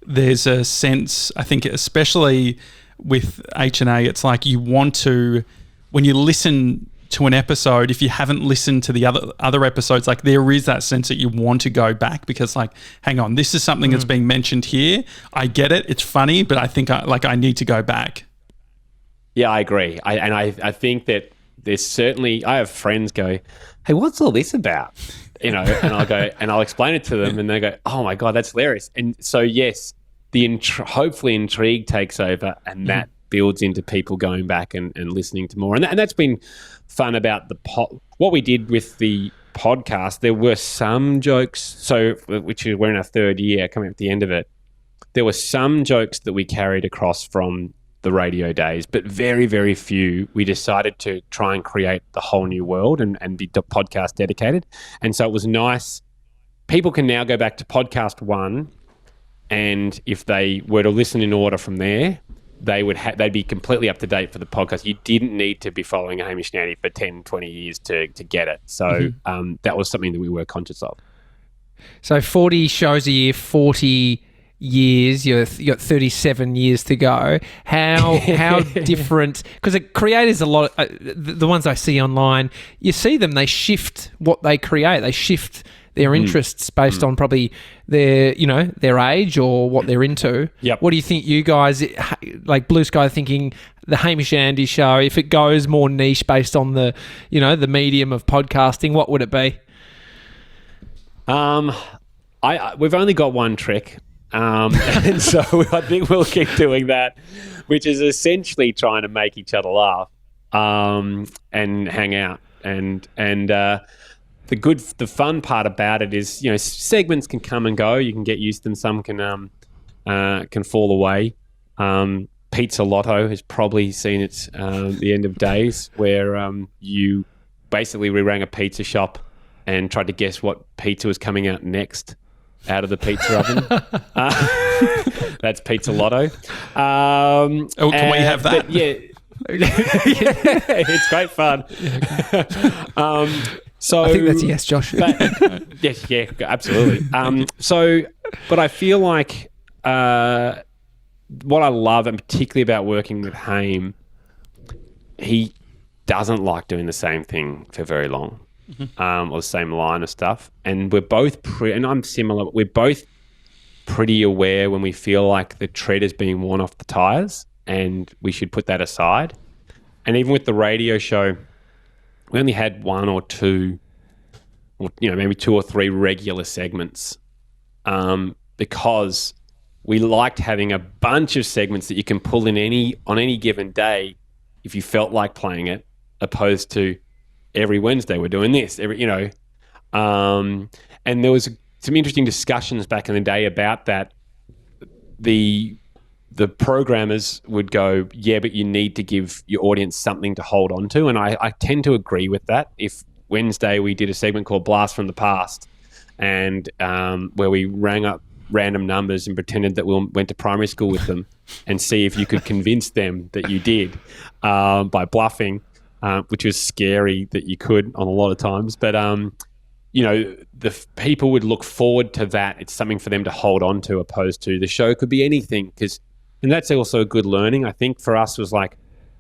there's a sense, I think especially with H&A, it's you want to, when you listen to an episode, if you haven't listened to the other episodes, there is that sense that you want to go back because hang on, this is something that's being mentioned here. I get it. It's funny, but I think I need to go back. Yeah, I agree. I think that there's certainly, I have friends go, hey, what's all this about? And I'll go, and I'll explain it to them and they go, oh my God, that's hilarious. And so, yes, hopefully intrigue takes over and that builds into people going back and listening to more. And that's been fun about what we did with the podcast. There were some jokes, we're in our 3rd year, coming up at the end of it. There were some jokes that we carried across from the radio days, but very, very few. We decided to try and create the whole new world and be podcast dedicated. And so it was nice. People can now go back to podcast 1, and if they were to listen in order from there, they'd be completely up to date for the podcast. You didn't need to be following Hamish and Andy for 10, 20 years to get it. So that was something that we were conscious of. So 40 shows a year, 40 years, you got 37 years to go. How different, because creators, a lot the ones I see online, you see them, they shift what they create, they shift their interests based on probably their age or what they're into. Yep. What do you think, you guys, like Blue Sky, thinking the Hamish and Andy show, if it goes more niche based on the medium of podcasting, what would it be? We've only got one trick. And so I think we'll keep doing that, which is essentially trying to make each other laugh, and hang out. And the fun part about it is, segments can come and go. You can get used to them. Some can fall away. Pizza Lotto has probably seen its the end of days, where you basically rang a pizza shop and tried to guess what pizza was coming out next out of the pizza oven. That's Pizza Lotto. Can we have that? Yeah. It's great fun. So I think that's a yes, Josh. Yes, yeah, absolutely. But I feel like what I love, and particularly about working with Haim, he doesn't like doing the same thing for very long. Or the same line of stuff, and we're both and I'm similar. We're both pretty aware when we feel like the tread is being worn off the tires, and we should put that aside. And even with the radio show, we only had one or two, or maybe 2 or 3 regular segments, because we liked having a bunch of segments that you can pull in on any given day if you felt like playing it, opposed to every Wednesday we're doing this, and there was some interesting discussions back in the day about that. The programmers would go, yeah, but you need to give your audience something to hold on to, and I tend to agree with that. If Wednesday we did a segment called Blast from the Past, and where we rang up random numbers and pretended that we went to primary school with them and see if you could convince them that you did by bluffing, which was scary that you could on a lot of times. But, the people would look forward to that. It's something for them to hold on to, opposed to the show could be anything. And that's also a good learning, I think, for us, was like,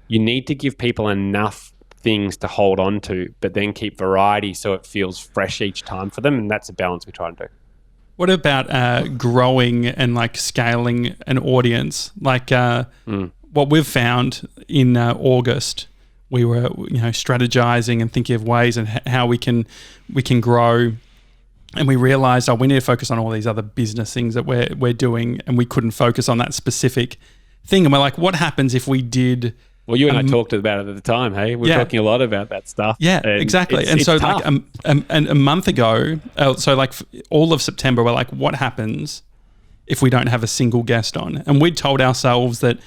you need to give people enough things to hold on to, but then keep variety so it feels fresh each time for them. And that's a balance we try and do. What about growing and like scaling an audience? Like what we've found in August, we were strategizing and thinking of ways and how we can grow, and we realized we need to focus on all these other business things that we're doing, and we couldn't focus on that specific thing. And we're like, what happens if we did? Well, you and I talked about it at the time. Hey, we're talking a lot about that stuff. Yeah, exactly. It's so tough. Like a month ago, so like all of September, we're like, what happens if we don't have a single guest on? And we'd told ourselves that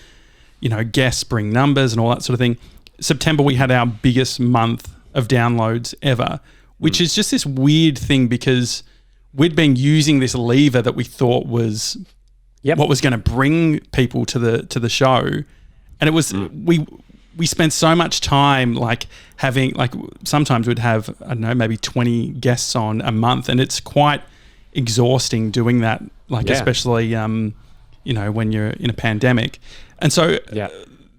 guests bring numbers and all that sort of thing. September, we had our biggest month of downloads ever, which is just this weird thing, because we'd been using this lever that we thought was what was going to bring people to the show, and it was we spent so much time like having, like, sometimes we'd have, I don't know, maybe 20 guests on a month, and it's quite exhausting doing that, especially when you're in a pandemic. And so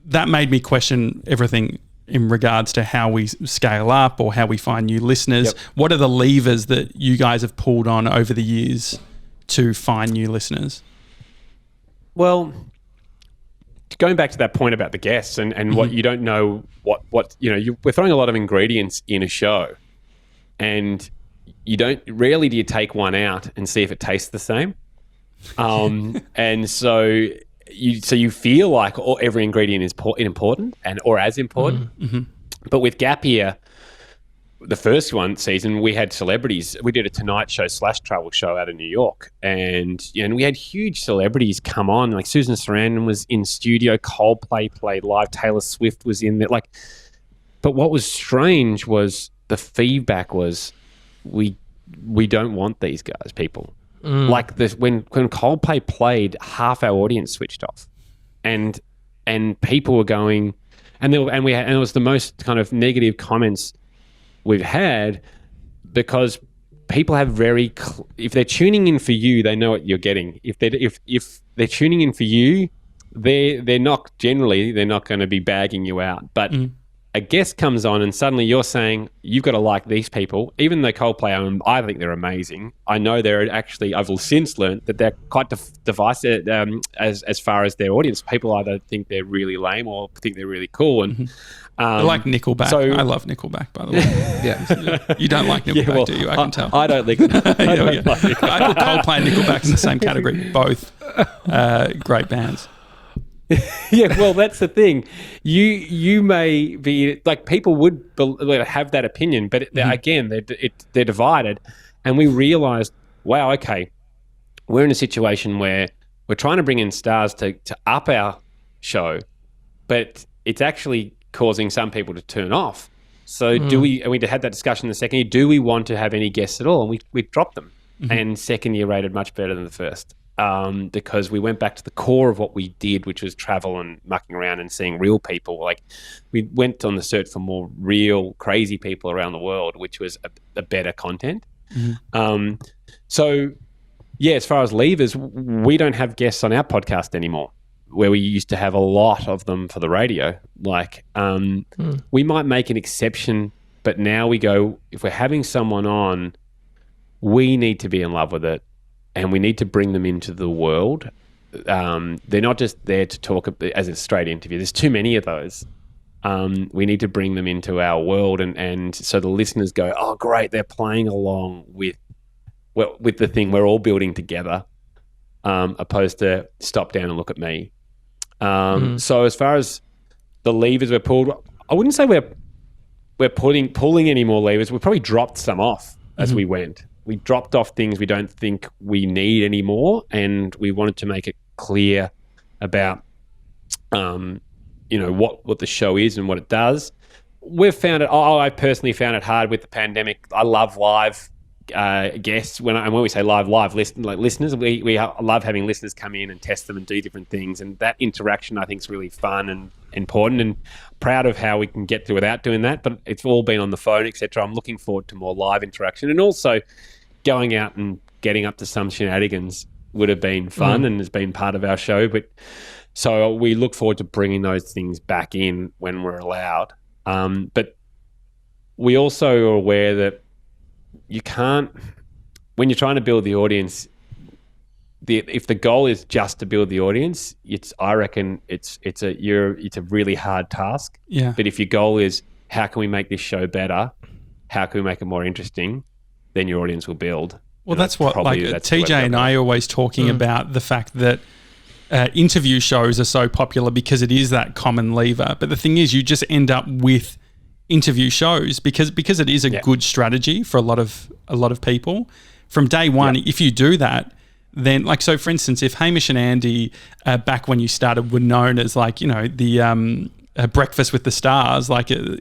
that made me question everything in regards to how we scale up or how we find new listeners. Yep. What are the levers that you guys have pulled on over the years to find new listeners? Well, going back to that point about the guests and what you don't know, we're throwing a lot of ingredients in a show, and rarely do you take one out and see if it tastes the same. And so you feel like every ingredient is important or as important. But with Gap Year, the first season, we had celebrities. We did a Tonight Show / travel show out of New York, and we had huge celebrities come on. Like Susan Sarandon was in studio, Coldplay played live, Taylor Swift was in there. But what was strange was the feedback was, we don't want these guys, people. Like this, when Coldplay played, half our audience switched off, and and people were going, and it was the most kind of negative comments we've had, because people have if they're tuning in for you, they know what you're getting. If they're tuning in for you, they're not going to be bagging you out. But a guest comes on and suddenly you're saying you've got to like these people, even though Coldplay, I think they're amazing. I know I've since learned that they're quite divisive as far as their audience. People either think they're really lame or think they're really cool. And I like Nickelback. So, I love Nickelback, by the way. Yeah, you don't like Nickelback, do you? I can tell. I don't like Nickelback. I put Coldplay and Nickelback in the same category. Both great bands. Yeah, well, that's the thing. You may be like, people would have that opinion, but again, they're divided. And we realised, wow, okay, we're in a situation where we're trying to bring in stars to up our show, but it's actually causing some people to turn off. So do we? And we had that discussion in the second year. Do we want to have any guests at all? And we dropped them. And second year rated much better than the first. Because we went back to the core of what we did, which was travel and mucking around and seeing real people. Like, we went on the search for more real, crazy people around the world, which was a better content. So, yeah, as far as levers, we don't have guests on our podcast anymore, where we used to have a lot of them for the radio. Like, we might make an exception, but now we go, if we're having someone on, we need to be in love with it. And we need to bring them into the world. They're not just there to talk as a straight interview. There's too many of those. We need to bring them into our world, and so the listeners go, oh, great, they're playing along with the thing we're all building together, opposed to stop down and look at me. So as far as the levers we're pulled, I wouldn't say we're pulling any more levers. We probably dropped some off as we went. We dropped off things we don't think we need anymore, and we wanted to make it clear about, what the show is and what it does. We've found it. I personally found it hard with the pandemic. I love live guests. When we say live listeners, we love having listeners come in and test them and do different things, and that interaction I think is really fun and important, and proud of how we can get through without doing that. But it's all been on the phone, etc. I'm looking forward to more live interaction, and also going out and getting up to some shenanigans would have been fun and has been part of our show. But so we look forward to bringing those things back in when we're allowed. But we also are aware that you can't, when you're trying to build the audience, if the goal is just to build the audience, I reckon it's a really hard task. Yeah. But if your goal is, how can we make this show better? How can we make it more interesting? Then your audience will build. Well, that's what TJ and I are always talking about, the fact that interview shows are so popular because it is that common lever. But the thing is, you just end up with interview shows because it is a good strategy for a lot of people. From day one, if you do that, then so for instance, if Hamish and Andy back when you started were known as the Breakfast with the Stars,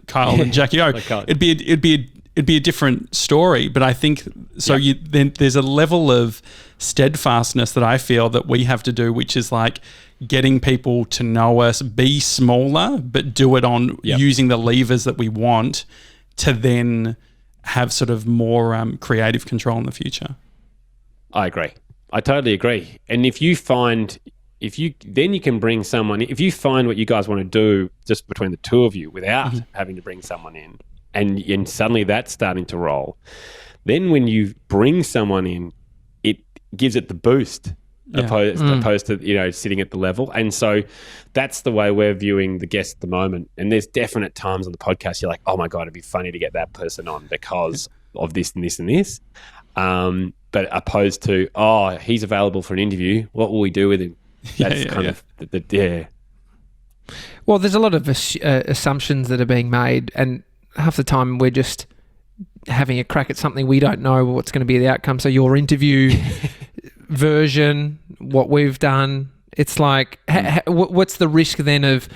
Kyle and Jackie O, it'd be a different story. But I think then there's a level of steadfastness that I feel that we have to do, which is getting people to know us, be smaller, but do it on using the levers that we want to then have sort of more creative control in the future. I agree. I totally agree. And if you can bring someone, if you find what you guys want to do just between the two of you without having to bring someone in, and suddenly that's starting to roll, then when you bring someone in, it gives it the boost opposed to sitting at the level. And so that's the way we're viewing the guests at the moment. And there's definite times on the podcast you're like, oh my God, it'd be funny to get that person on because of this and this and this. But opposed to, oh, he's available for an interview, what will we do with him? That's of the Well, there's a lot of assumptions that are being made, and half the time we're just having a crack at something we don't know what's going to be the outcome. So your interview version, what we've done, it's what's the risk then of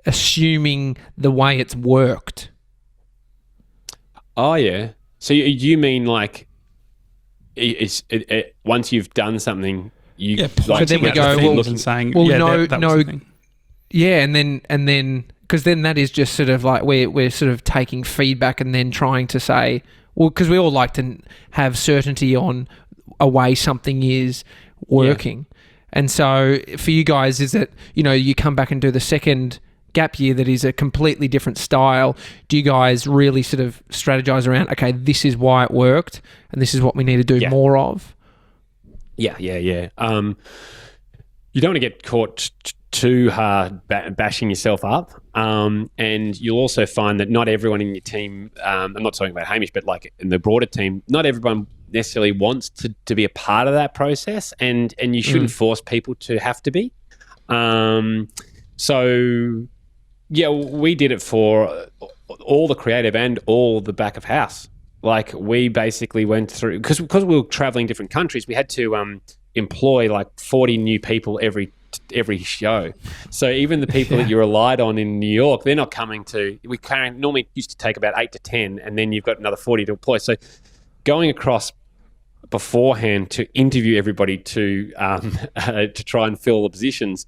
assuming the way it's worked? Oh, yeah. So you mean once you've done something, so then we go, and saying, Yeah, and then because then that is just sort of like we're sort of taking feedback and then trying to say, well, because we all like to have certainty on a way something is working. Yeah. And so for you guys, is that, you come back and do the second gap year that is a completely different style. Do you guys really sort of strategize around, okay, this is why it worked and this is what we need to do more of? Yeah. You don't want to get caught too hard bashing yourself up. And you'll also find that not everyone in your team, I'm not talking about Hamish, but like in the broader team, not everyone necessarily wants to be a part of that process, and you shouldn't force people to have to be. So yeah, we did it for all the creative and all the back of house. Like we basically went through, because we were traveling different countries, we had to employ like 40 new people every show. So even the people that you relied on in New York, they're not coming to. We normally used to take about 8 to 10, and then you've got another 40 to employ. So going across beforehand to interview everybody to try and fill the positions.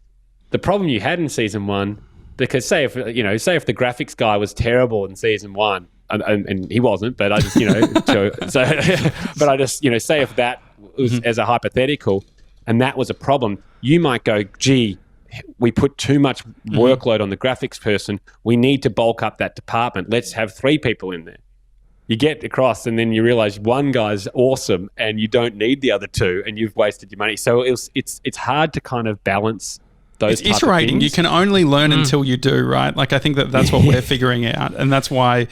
The problem you had in season 1, because say if the graphics guy was terrible in season 1, and he wasn't, but I just but I just say if that was as a hypothetical, and that was a problem, you might go, gee, we put too much workload on the graphics person. We need to bulk up that department. Let's have 3 people in there. You get across, and then you realize one guy's awesome, and you don't need the other 2, and you've wasted your money. So it's hard to kind of balance those. It's iterating. You can only learn until you do, right? Like I think that's what we're figuring out, and that's why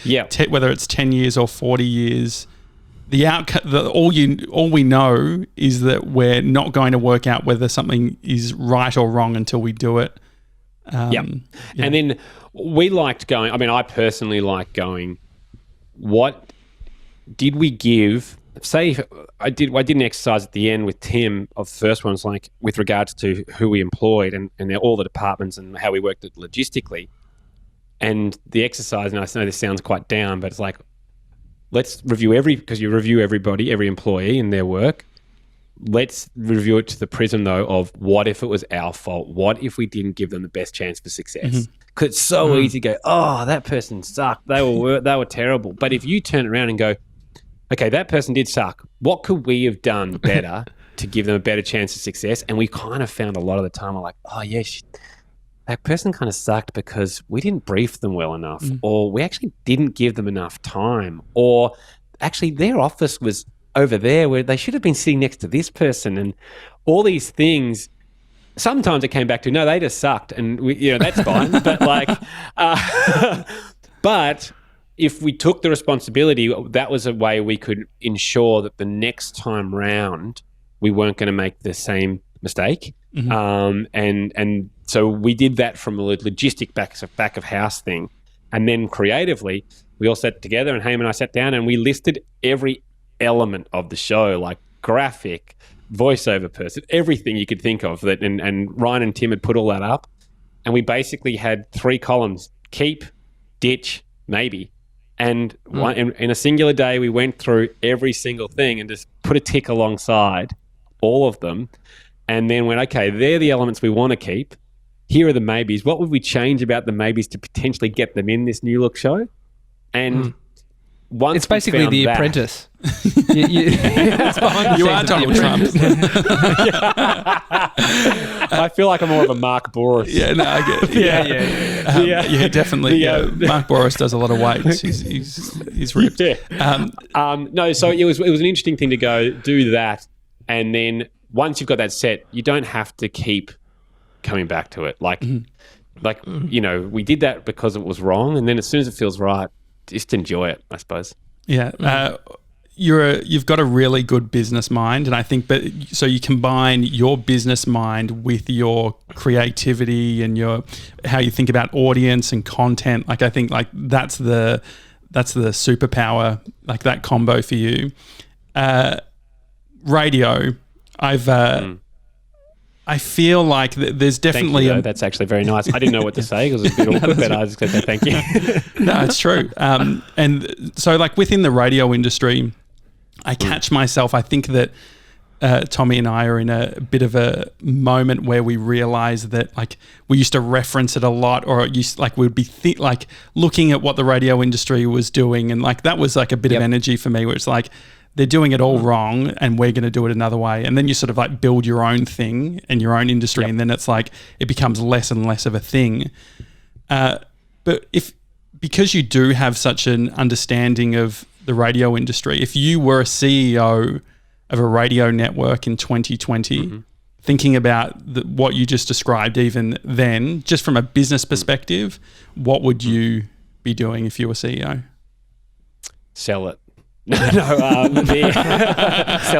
whether it's 10 years or 40 years, the outcome, all we know is that we're not going to work out whether something is right or wrong until we do it. And then we liked going. I mean, I personally like going. What did we give? Say I did an exercise at the end with Tim of the first one, was like with regards to who we employed and all the departments and how we worked it logistically. And the exercise, and I know this sounds quite down, but it's like, let's review because you review everybody, every employee and their work. Let's review it to the prism though of what if it was our fault? What if we didn't give them the best chance for success? Because it's so easy to go, oh, that person sucked. They were terrible. But if you turn around and go, okay, that person did suck. What could we have done better to give them a better chance of success? And we kind of found a lot of the time, we're like, oh yeah, that person kind of sucked because we didn't brief them well enough, or we actually didn't give them enough time, or actually their office was over there where they should have been sitting next to this person, and all these things. Sometimes it came back to, no, they just sucked, and that's fine. But but if we took the responsibility, that was a way we could ensure that the next time round we weren't going to make the same mistake. And so we did that from a logistic back of house thing, and then creatively we all sat together, and Haim and I sat down and we listed every element of the show, like graphic, voiceover person, everything you could think of that, and Ryan and Tim had put all that up, and we basically had 3 columns: keep, ditch, maybe. And one in a singular day we went through every single thing and just put a tick alongside all of them, and then went, okay, they're the elements we want to keep, here are the maybes, what would we change about the maybes to potentially get them in this new look show? And once it's basically The Apprentice. You are Donald Trump. I feel like I'm more of a Mark Boris. Yeah, no, I get it. Yeah, definitely. Mark Boris does a lot of weights. He's ripped. No, so it was an interesting thing to go do that, and then once you've got that set, you don't have to keep coming back to it. We did that because it was wrong, and then as soon as it feels right, just enjoy it, I suppose. Yeah. You've got a really good business mind, and I think so you combine your business mind with your creativity and how you think about audience and content. Like I think like that's the superpower, like that combo for you. Radio, I feel like there's definitely... Thank you, that's actually very nice. I didn't know what to say because it's a bit awkward, but I just said thank you. No, it's true. And so like within the radio industry, I catch myself, I think that Tommy and I are in a bit of a moment where we realize that like we used to reference it a lot, or it used like we'd be like looking at what the radio industry was doing, and like that was like a bit of energy for me, where it's like they're doing it all wrong and we're going to do it another way. And then you sort of like build your own thing and your own industry, and then it's like it becomes less and less of a thing. But because you do have such an understanding of the radio industry, if you were a CEO of a radio network in 2020, thinking about what you just described even then, just from a business perspective, what would you be doing if you were CEO? Sell it. Sell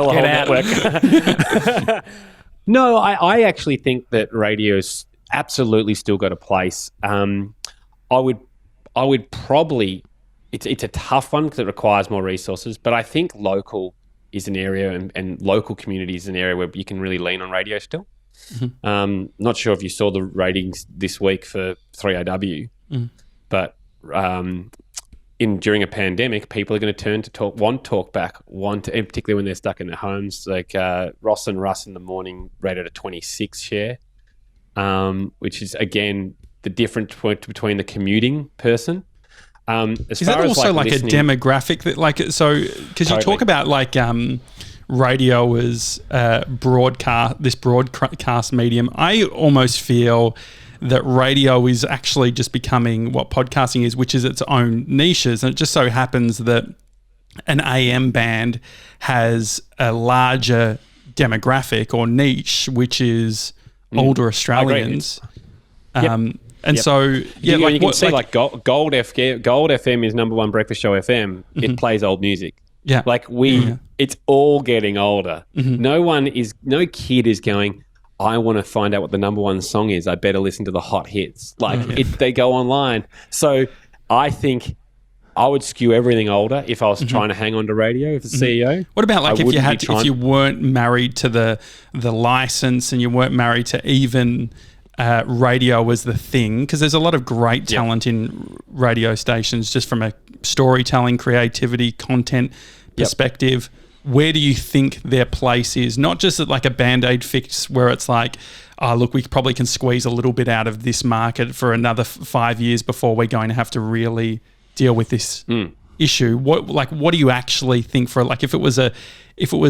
the whole network. No, I actually think that radio's absolutely still got a place. I would probably, it's a tough one because it requires more resources, but I think local is an area and local community is an area where you can really lean on radio still. Not sure if you saw the ratings this week for 3AW, but during a pandemic, people are going to turn to talk back, and particularly when they're stuck in their homes. Like Ross and Russ in the morning rated a 26 share, which is again the difference between the commuting person. Is that also like a demographic that like because you talk about like radio as broadcast medium. I almost feel that radio is actually just becoming what podcasting is, which is its own niches, and it just so happens that an AM band has a larger demographic or niche, which is older Australians. And so, you can see like Gold FM is number one breakfast show FM. It plays old music. Yeah. Like it's all getting older. No kid is going, I want to find out what the number one song is. I better listen to the hot hits. Like they go online. So I think I would skew everything older if I was trying to hang on to radio as a CEO. What about like if you weren't married to the license and you weren't married to even radio was the thing, because there's a lot of great talent in radio stations just from a storytelling, creativity, content perspective. Where do you think their place is? Not just at like a Band-Aid fix where it's like, oh, look, we probably can squeeze a little bit out of this market for another 5 years before we're going to have to really deal with this issue. What do you actually think for like if it was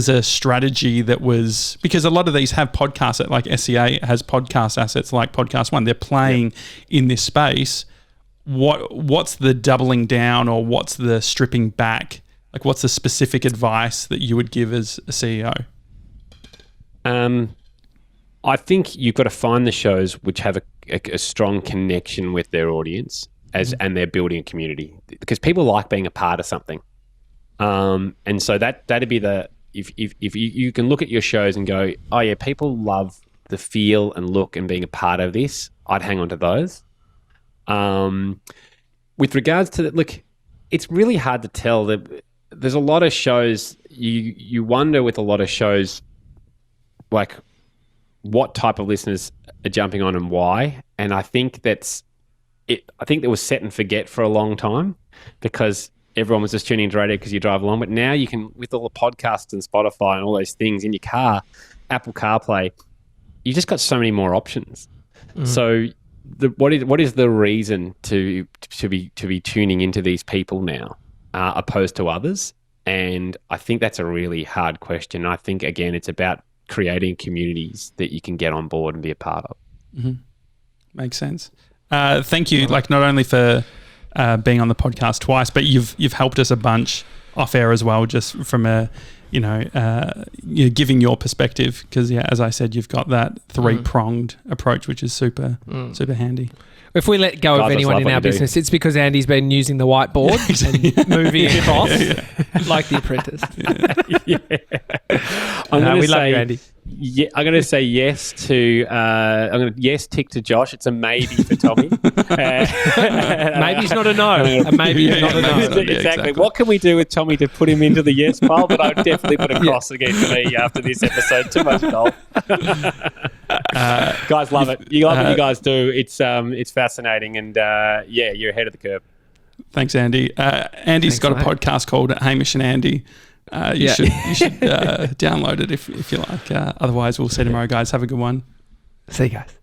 a strategy that was, because a lot of these have podcasts, like SCA has podcast assets like Podcast One, they're playing in this space. What's the doubling down or what's the stripping back? Like what's the specific advice that you would give as a CEO? I think you've got to find the shows which have a strong connection with their audience and they're building a community, because people like being a part of something. And so that'd be if you can look at your shows and go, oh yeah, people love the feel and look and being a part of this, I'd hang on to those. With regards to that, look, it's really hard to tell. There's a lot of shows, you wonder with a lot of shows, like what type of listeners are jumping on and why. And I think that's it. I think there was set and forget for a long time because everyone was just tuning into radio because you drive along. But now you can, with all the podcasts and Spotify and all those things in your car, Apple CarPlay, you just got so many more options. So what is the reason to be tuning into these people now opposed to others? And I think that's a really hard question. I think, again, it's about creating communities that you can get on board and be a part of. Makes sense. Thank you, like not only for being on the podcast twice, but you've helped us a bunch off air as well, just from a giving your perspective, because as I said, you've got that three-pronged approach, which is super handy. If we let go of anyone in our business, it's because Andy's been using the whiteboard and moving across like The Apprentice. We love you, Andy. Yeah, I'm going to say yes to. Tick to Josh. It's a maybe for Tommy. Maybe's not a no. A maybe is not a no. Exactly. What can we do with Tommy to put him into the yes pile? But I would definitely put a cross again for me after this episode. Too much golf. Guys, love it. You love what you guys do. It's fascinating, and you're ahead of the curve. Thanks, Andy. Andy's got a podcast called Hamish and Andy. You should download it if you like. Otherwise, we'll see you tomorrow, guys. Have a good one. See you guys.